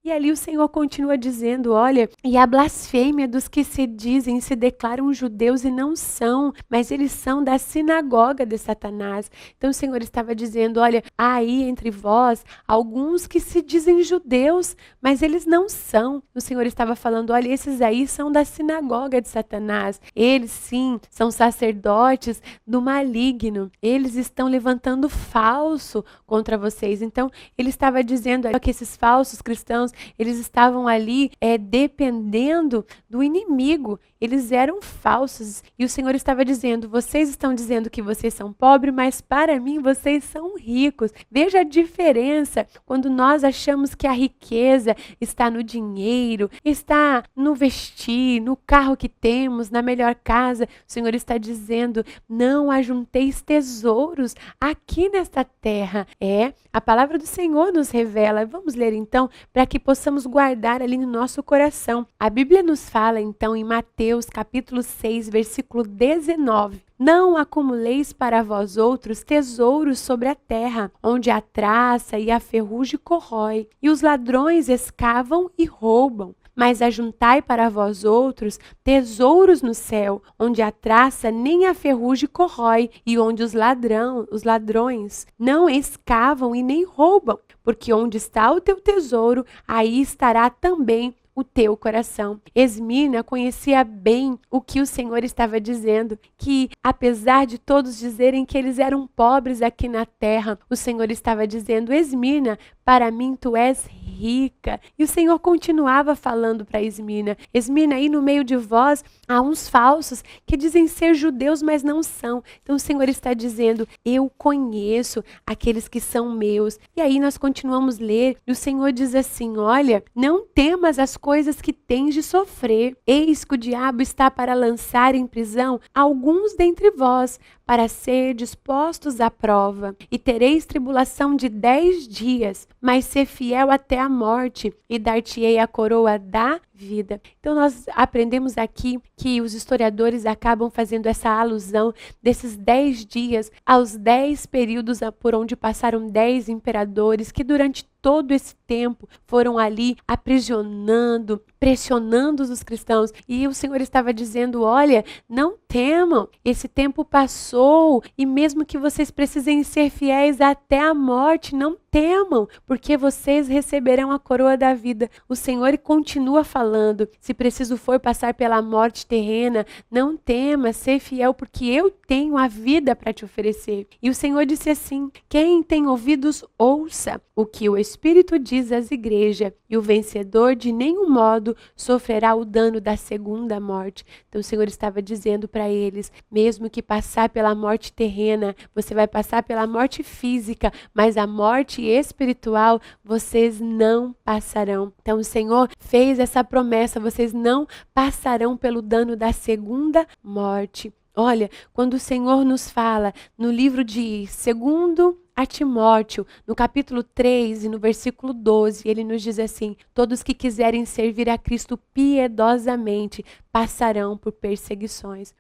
E ali o Senhor continua dizendo, olha, e a blasfêmia dos que se declaram judeus e não são, mas eles são da sinagoga de Satanás. Então o Senhor estava dizendo, olha, há aí entre vós alguns que se dizem judeus, mas eles não são. O Senhor estava falando, olha, esses aí são da sinagoga de Satanás. Eles sim, são sacerdotes do maligno. Eles estão levantando falso contra vocês. Então ele estava dizendo que esses falsos cristãos, eles estavam ali dependendo do inimigo. Eles eram falsos. E o Senhor estava dizendo, vocês estão dizendo que vocês são pobres, mas para mim vocês são ricos. Veja a diferença quando nós achamos que a riqueza está no dinheiro, está no vestir, no carro que temos, na melhor casa. O Senhor está dizendo, não ajunteis tesouros aqui nesta terra. A palavra do Senhor nos revela. Vamos ler então, para que possamos guardar ali no nosso coração. A Bíblia nos fala então em Mateus capítulo 6, versículo 19. Não acumuleis para vós outros tesouros sobre a terra, onde a traça e a ferrugem corrói, e os ladrões escavam e roubam. Mas ajuntai para vós outros tesouros no céu, onde a traça nem a ferrugem corrói, e onde os ladrões não escavam e nem roubam. Porque onde está o teu tesouro, aí estará também o teu coração. Esmirna conhecia bem o que o Senhor estava dizendo, que apesar de todos dizerem que eles eram pobres aqui na terra, o Senhor estava dizendo, Esmirna, para mim tu és rica. E o Senhor continuava falando para Esmirna, Esmirna, aí no meio de vós há uns falsos que dizem ser judeus, mas não são. Então o Senhor está dizendo, eu conheço aqueles que são meus. E aí nós continuamos a ler, e o Senhor diz assim, olha, não temas as coisas que tens de sofrer. Eis que o diabo está para lançar em prisão alguns dentre vós, para ser dispostos à prova. E tereis tribulação de 10 dias, mas ser fiel até a morte, e dar-te-ei a coroa da vida. Então nós aprendemos aqui que os historiadores acabam fazendo essa alusão desses 10 dias aos 10 períodos por onde passaram 10 imperadores que durante todo esse tempo foram ali aprisionando, pressionando os cristãos. E o Senhor estava dizendo, olha, não temam, esse tempo passou e mesmo que vocês precisem ser fiéis até a morte, não temam, porque vocês receberão a coroa da vida. O Senhor continua falando, se preciso for passar pela morte terrena, não tema, ser fiel, porque eu tenho a vida para te oferecer. E o Senhor disse assim, quem tem ouvidos, ouça o que o Espírito diz às igrejas, e o vencedor de nenhum modo sofrerá o dano da segunda morte. Então o Senhor estava dizendo para eles, mesmo que passar pela morte terrena, você vai passar pela morte física, mas a morte espiritual vocês não passarão. Então o Senhor fez essa promessa, vocês não passarão pelo dano da segunda morte. Olha, quando o Senhor nos fala no livro de 2 a Timóteo, no capítulo 3 e no versículo 12, ele nos diz assim, todos que quiserem servir a Cristo piedosamente passarão por perseguições.